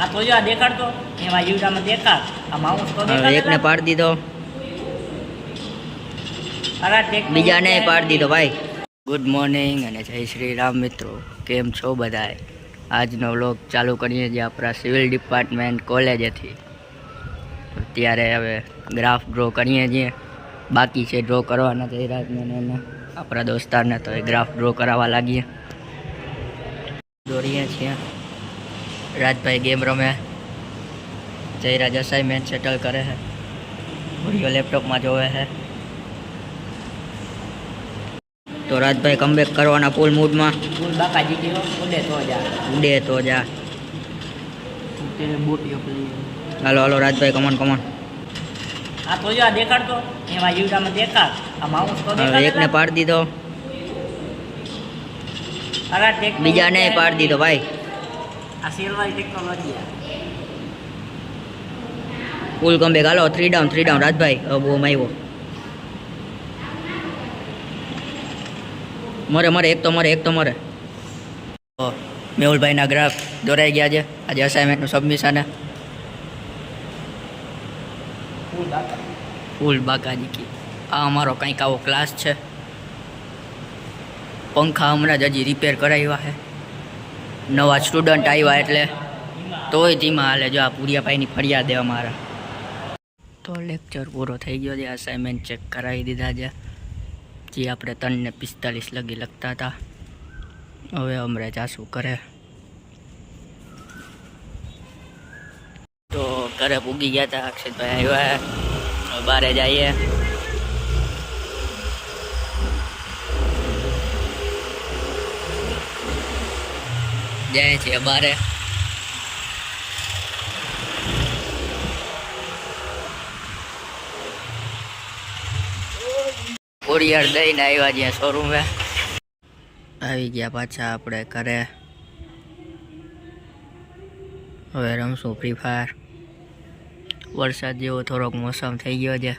આ તો જો આ દેખાડતો એમાં યુટામાં દેખાડ આ માઉસ તો દેખાડ એકને પાડી દીધો, બીજાને પાડી દીધો ભાઈ. ગુડ મોર્નિંગ અને જય શ્રી રામ મિત્રો, કેમ છો બધાએ? આજનો વ્લોગ ચાલુ કરીએ છીએ આપણા સિવિલ ડિપાર્ટમેન્ટ કોલેજેથી. અત્યારે હવે ગ્રાફ ડ્રો કરીએ છીએ, બાકી છે ડ્રો કરવાના જયરાજને એને આપણા દોસ્તારને, તો એ ગ્રાફ ડ્રો કરાવવા લાગીએ. દોરીએ છીએ. રાજભાઈ ગેમ રમે, જયરાજ અસાઇનમેન્ટ સેટલ કરે છે, વિડીયો લેપટોપમાં જોવે છે. તો રાજભાઈ કમબેક કરવાના ફૂલ મૂડમાં. ફૂલ બાકા જીતી ઉડે તો જા, ઉડે તો જા. તેને બોટીઓ પેલી હાલો હાલો રાજભાઈ, કમોન કમોન. આ તો જો આ દેખાડતો એમાં યુટામાં દેખાડ આ માઉસ તો દેખાડ એકને પાડી દીધો, બીજાને પાડી દીધો ભાઈ. આ સેલવાળી ટેકનોલોજી ફૂલ કમબેક. હાલો 3 ડાઉન રાજભાઈ. બહુ આવ્યો મરે એક તો મરે. મેહુલભાઈના ગ્રાફ દોરાઈ ગયા છે. આજે અસાઇનમેન્ટનું સબમિશન છે. ફૂલ બાકાજી. આ અમારો કંઈક આવો ક્લાસ છે. પંખા હમણાં જ હજી રિપેર કરાવ્યા છે. નવા સ્ટુડન્ટ આવ્યા એટલે તોય ધીમા હાલે. જો આ પુરિયાભાઈની ફરિયાદ અમારા. તો લેક્ચર પૂરો થઈ ગયો છે. અસાઇનમેન્ટ ચેક કરાવી દીધા છે, જે આપણે 3 ને 45 લગી લખતા હતા. હવે અમરે જાશું કરે. તો ઘરે પૂગી ગયા હતા. અક્ષિતભાઈ આવ્યા, બારે જઈએ. જાય છે બારે. કોરિયર દઈને આવ્યા જ્યાં શોરૂમે. આવી ગયા પાછા આપણે ઘરે. હવે રમશું ફ્રી ફાયર. વરસાદ જેવો થોડોક મોસમ થઈ ગયો છે.